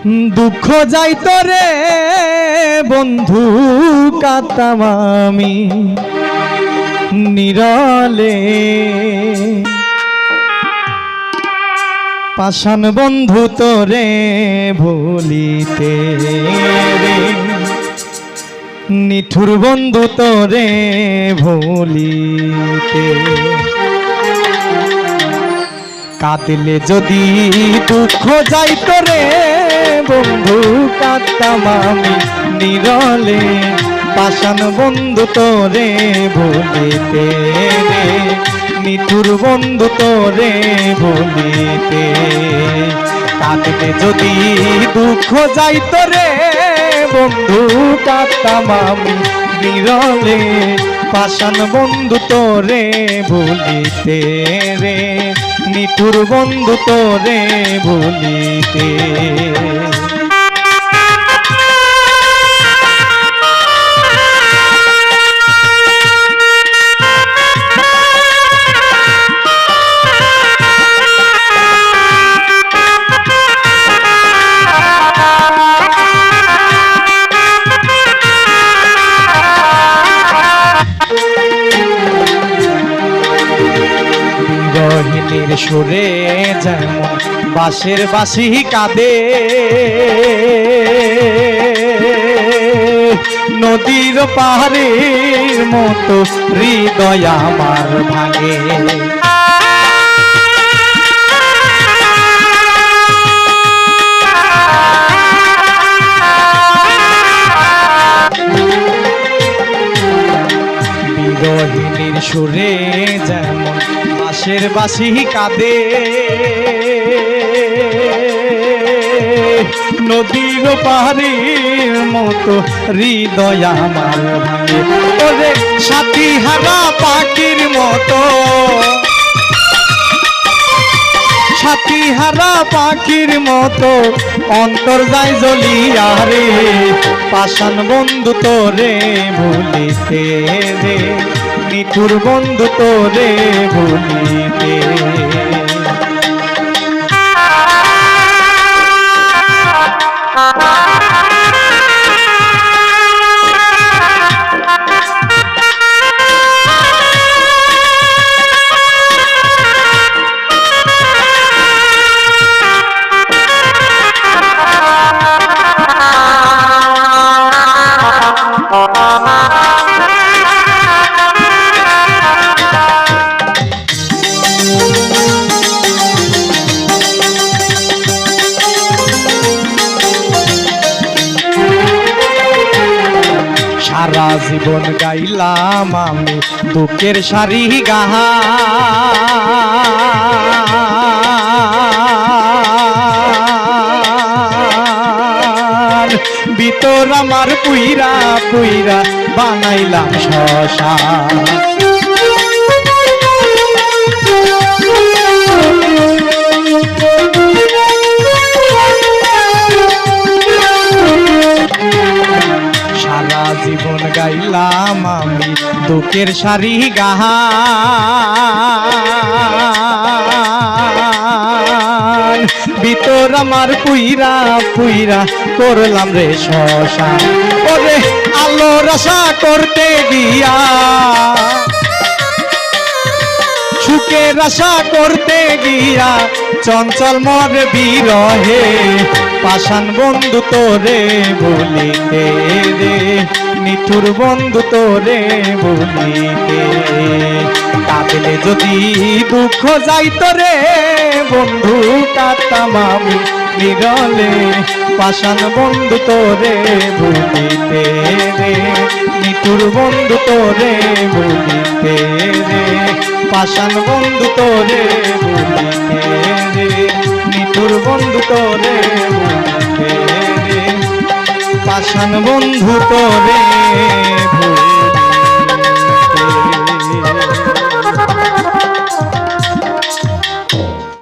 দুঃখ যাইতো রে বন্ধু কাঁদতাম আমি নীরলে, পাষাণ বন্ধু তোরে ভুলিতে রে, নিঠুর বন্ধু তোরে ভুলিতে। কাঁদলে যদি দুঃখ যাইতো রে বন্ধু কাঁদতাম আমি নীরলে, পাষাণ বন্ধু তোরে ভুলিতে রে, নিঠুর বন্ধু তোরে ভুলিতে। কাঁদলে যদি দুঃখ যাইতো রে বন্ধু কাঁদতাম আমি নীরলে, পাষাণ বন্ধু তোরে ভুলিতে রে, নিঠুর বন্ধু তোরে ভুলিতে। বিরহিনীর সুরে যেমন বাঁশের বাঁশি কাঁদে, নদীর পাহাড়ের মতো হৃদয় আমার ভাঙে। বিরহিনীর সুরে যেমন বাঁশের বাঁশি কাঁদে, নদীর পাহাড়ের মতো হৃদয় আমার ভাঙে। ওরে সাথী হারা পাখির মতো, সাথী হারা পাখির মতো অন্তর যায় জ্বলিয়া রে, পাষাণ বন্ধু তোরে ভুলিতে রে, নিঠুর বন্ধু তোরে ভুলিতে। সারা জীবন গাইলাম আমি দুঃখের সারি গান, ভিতর আমার পুইরা পুইরা বানাইলাম শ্মশান। জীবন গাইলাম আমি দুঃখের সারি গান, ভিতর আমার পুইরা পুইরা করলাম রে শ্মশান। ওরে আলোর আশা করতে গিয়া, সুখের আশা করতে গিয়া চঞ্চল মর বিরহে, পাষাণ বন্ধু তোরে ভুলিতে রে, নিঠুর বন্ধু তোরে ভুলিতে। কাঁদলে যদি দুঃখ যাইতো রে বন্ধু কাঁদতাম আমি নীরলে, পাষাণ বন্ধু তোরে ভুলিতে রে, নিঠুর বন্ধু তোরে ভুলিতে রে, পাষাণ বন্ধু তোরে ভুলিতে রে, নিঠুর বন্ধু তোরে ভুলিতে রে, পাষাণ বন্ধু তোরে ভুলিতে।